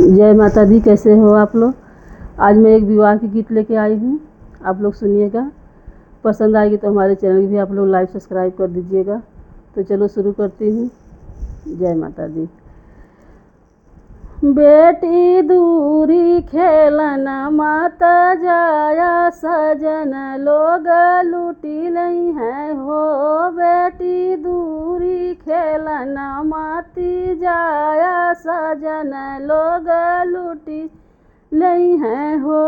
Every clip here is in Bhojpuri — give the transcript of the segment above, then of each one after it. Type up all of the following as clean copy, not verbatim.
जय माता दी। कैसे हो आप लोग। आज मैं एक विवाह की गीत लेके आई हूँ, आप लोग सुनिएगा। पसंद आएगी तो हमारे चैनल भी आप लोग लाइक सब्सक्राइब कर दीजिएगा। तो चलो शुरू करती हूँ। जय माता दी। बेटी दूरी खेलन माता जाया सजन लोग लूटी लई है हो। बेटी दूरी खेलन माती जाया सजन लोग लूटी लई है हो।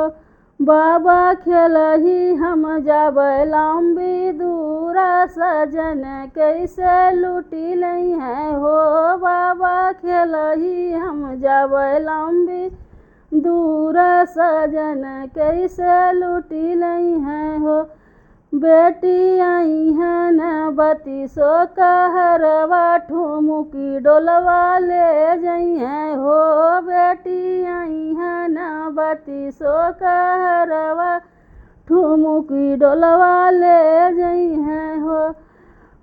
बाबा खेलही हम जब लंबी दूरा सजन कैसे लूटी लई है हो। बाबा खेलही हम जब लंबी दूरा सजन कैसे लूटी लई है हो। बेटी आई है न बती सो कहरवा ठुमुकी डोलवा ले जई है हो। बेटी आई है न बती सो कहरवा ठुमुकी डोलवा ले जई है हो।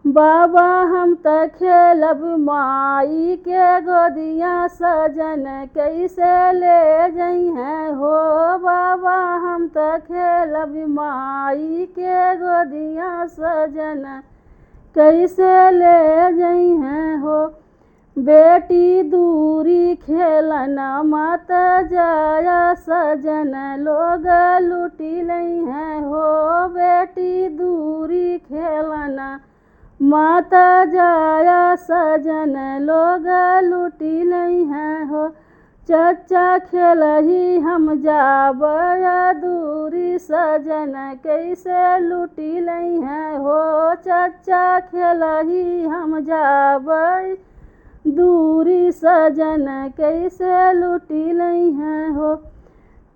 बाबा हम त खेलब माई के गोदिया सजन कैसे ले जई है हो। बाबा हम त खेलब माई के गोदिया सजन कैसे ले जई है हो। बेटी दूरी खेलन मत जाया सजन लोग लूटी लई है हो। बेटी दूरी खेलन माता जाया सजन लोग लूटी लई है हो। चच्चा खेलही हम जाब दूरी सजन कैसे लूटी लई है हो। चच्चा खेलही हम जाब दूरी सजन कैसे लूटी लई है हो।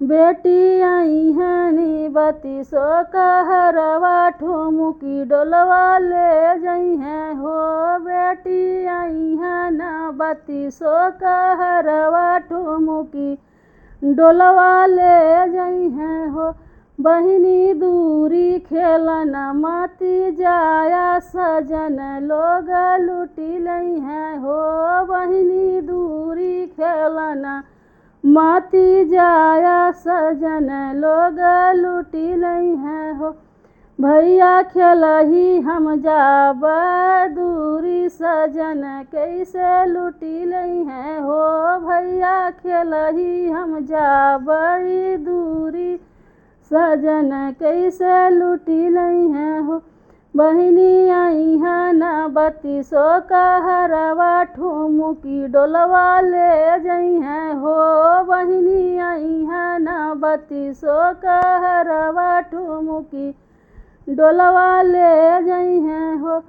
बेटी आई है नी बती सो कहरवा ठुमुकी डोलवा ले जई है हो। बेटी आई है न बती सो कहरवा ठुमुकी डोलवा ले जई है हो। बहिनी दूरी खेलन माती जाया सजन लोग लूटी लई है हो। बहिनी दूरी खेलन माती जाया सजन लोग लूटी लई है हो। भैया खेलही हम जाब दूरी सजन कैसे लूटी लई है हो। भैया खेलही हम जाब दूरी सजन कैसे लूटी लई है हो। बहिनी आई है न बती सो कहरवा ठुमुकी डोलवा ले जई है हो। बहिनी आई है न बती सो कहरवा ठुमुकी डोलवा ले जई है हो।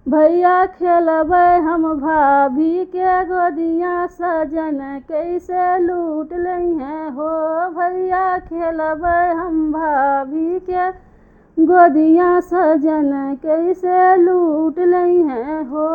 भैया खेलबै हम भाभी के गोदिया सजन कैसे लूट लई है हो। भैया खेलबै हम भाभी के गोदिया सजन कैसे लूट लई है हो।